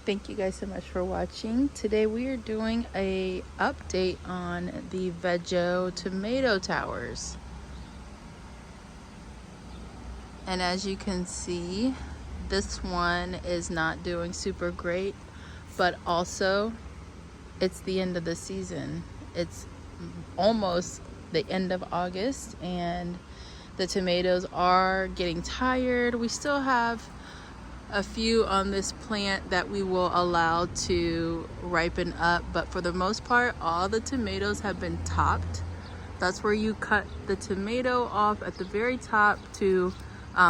Thank you guys so much for watching. Today we are doing a update on the Vego tomato towers. And as you can see, this one is not doing super great, but also it's the end of the season. It's almost the end of August and the tomatoes are getting tired. We still have a few on this plant that we will allow to ripen up, but for the most part all the tomatoes have been topped. That's where you cut the tomato off at the very top to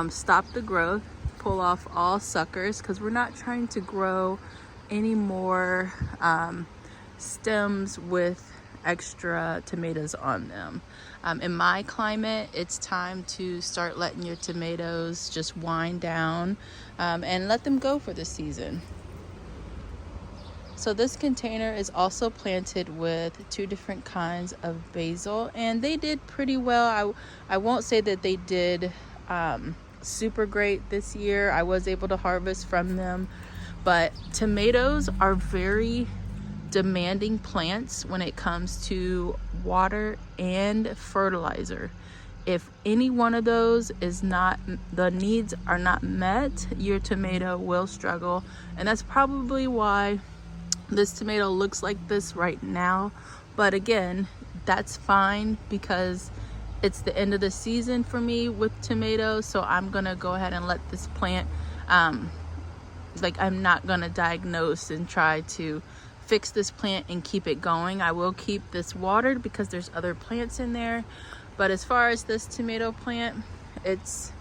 stop the growth, pull off all suckers, because we're not trying to grow any more stems with extra tomatoes on them. In my climate, it's time to start letting your tomatoes just wind down and let them go for the season. So this container is also planted with 2 different kinds of basil, and they did pretty well. I won't say that they did super great this year. I was able to harvest from them, but tomatoes are very demanding plants when it comes to water and fertilizer. If any one of those is not, the needs are not met, your tomato will struggle. And that's probably why this tomato looks like this right now. But again, that's fine because it's the end of the season for me with tomatoes. So I'm gonna go ahead and let this plant, I'm not gonna diagnose and try to fix this plant and keep it going. I will keep this watered because there's other plants in there, but as far as this tomato plant, it's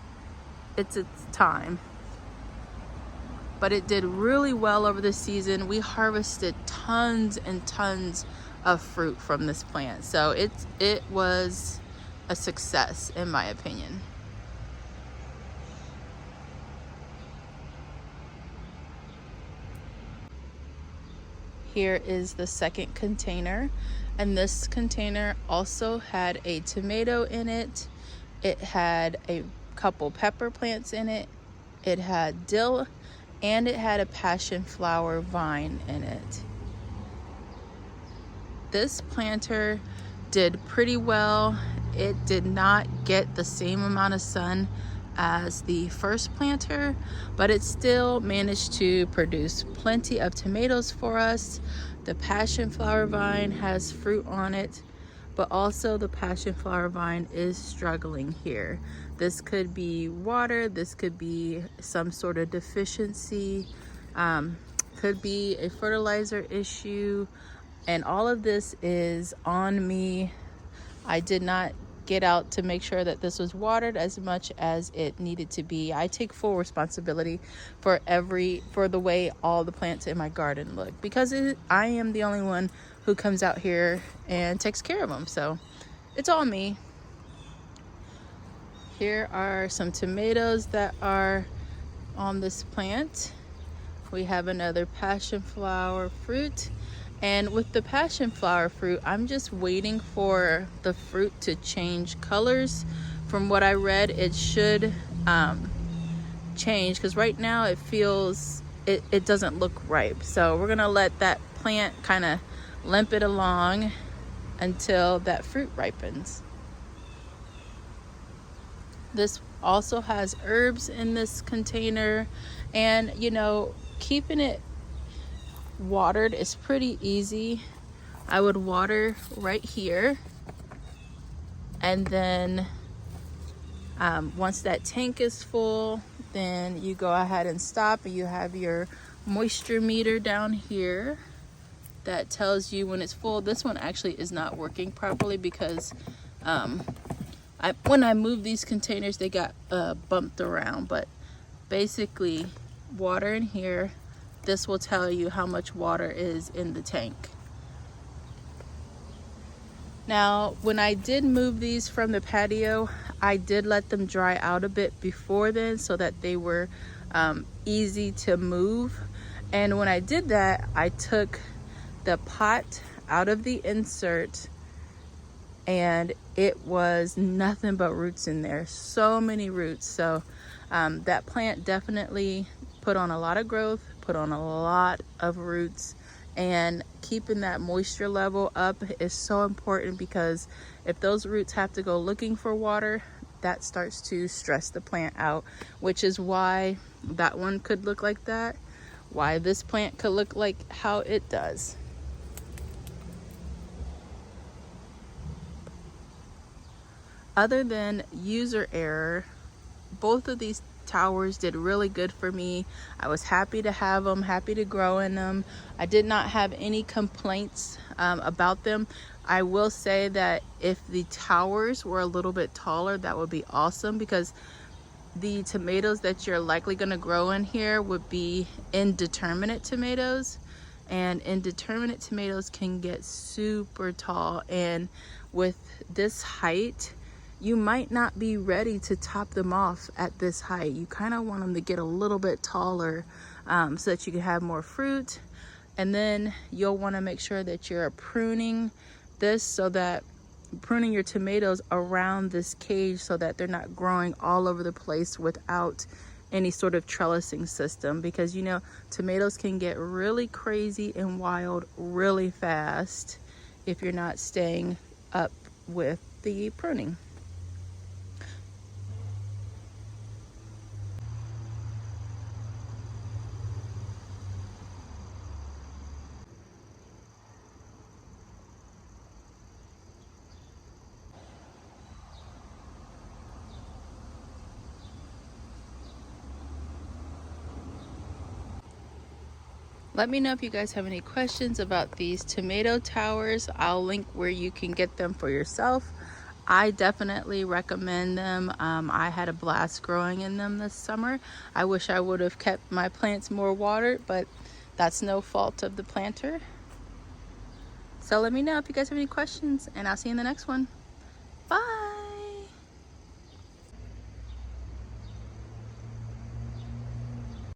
its time. But it did really well over the season. We harvested tons and tons of fruit from this plant, so it was a success in my opinion. Here is the second container, and this container also had a tomato in it. It had a couple pepper plants in it. It had dill, and it had a passion flower vine in it. This planter did pretty well. It did not get the same amount of sun as the first planter, but it still managed to produce plenty of tomatoes for us. The passion flower vine has fruit on it, but also the passion flower vine is struggling here. This could be water, this could be some sort of deficiency, could be a fertilizer issue, and all of this is on me. I did not get out to make sure that this was watered as much as it needed to be. I take full responsibility for the way all the plants in my garden look, because I am the only one who comes out here and takes care of them, so it's all me. Here are some tomatoes that are on this plant. We have another passion flower fruit. And with the passion flower fruit, I'm just waiting for the fruit to change colors. From what I read, it should change, because right now it feels, it doesn't look ripe. So we're gonna let that plant kind of limp it along until that fruit ripens. This also has herbs in this container, and you know, keeping it watered is pretty easy. I would water right here, and then once that tank is full, then you go ahead and stop, and you have your moisture meter down here that tells you when it's full. This one actually is not working properly because when I moved these containers, they got bumped around, but basically water in here. This will tell you how much water is in the tank. Now, when I did move these from the patio, I did let them dry out a bit before then so that they were easy to move. And when I did that, I took the pot out of the insert, and it was nothing but roots in there. So many roots. So that plant definitely put on a lot of growth, put on a lot of roots, and keeping that moisture level up is so important, because if those roots have to go looking for water, that starts to stress the plant out, which is why that one could look like that, why this plant could look like how it does. Other than user error, both of these towers did really good for me. I was happy to have them, happy to grow in them. I did not have any complaints about them. I will say that if the towers were a little bit taller, that would be awesome, because the tomatoes that you're likely going to grow in here would be indeterminate tomatoes, and indeterminate tomatoes can get super tall, and with this height you might not be ready to top them off at this height. You kind of want them to get a little bit taller so that you can have more fruit. And then you'll want to make sure that you're pruning this, so that pruning your tomatoes around this cage so that they're not growing all over the place without any sort of trellising system, because you know tomatoes can get really crazy and wild really fast if you're not staying up with the pruning. Let me know if you guys have any questions about these tomato towers. I'll link where you can get them for yourself. I definitely recommend them. I had a blast growing in them this summer. I wish I would have kept my plants more watered, but that's no fault of the planter. So let me know if you guys have any questions, and I'll see you in the next one.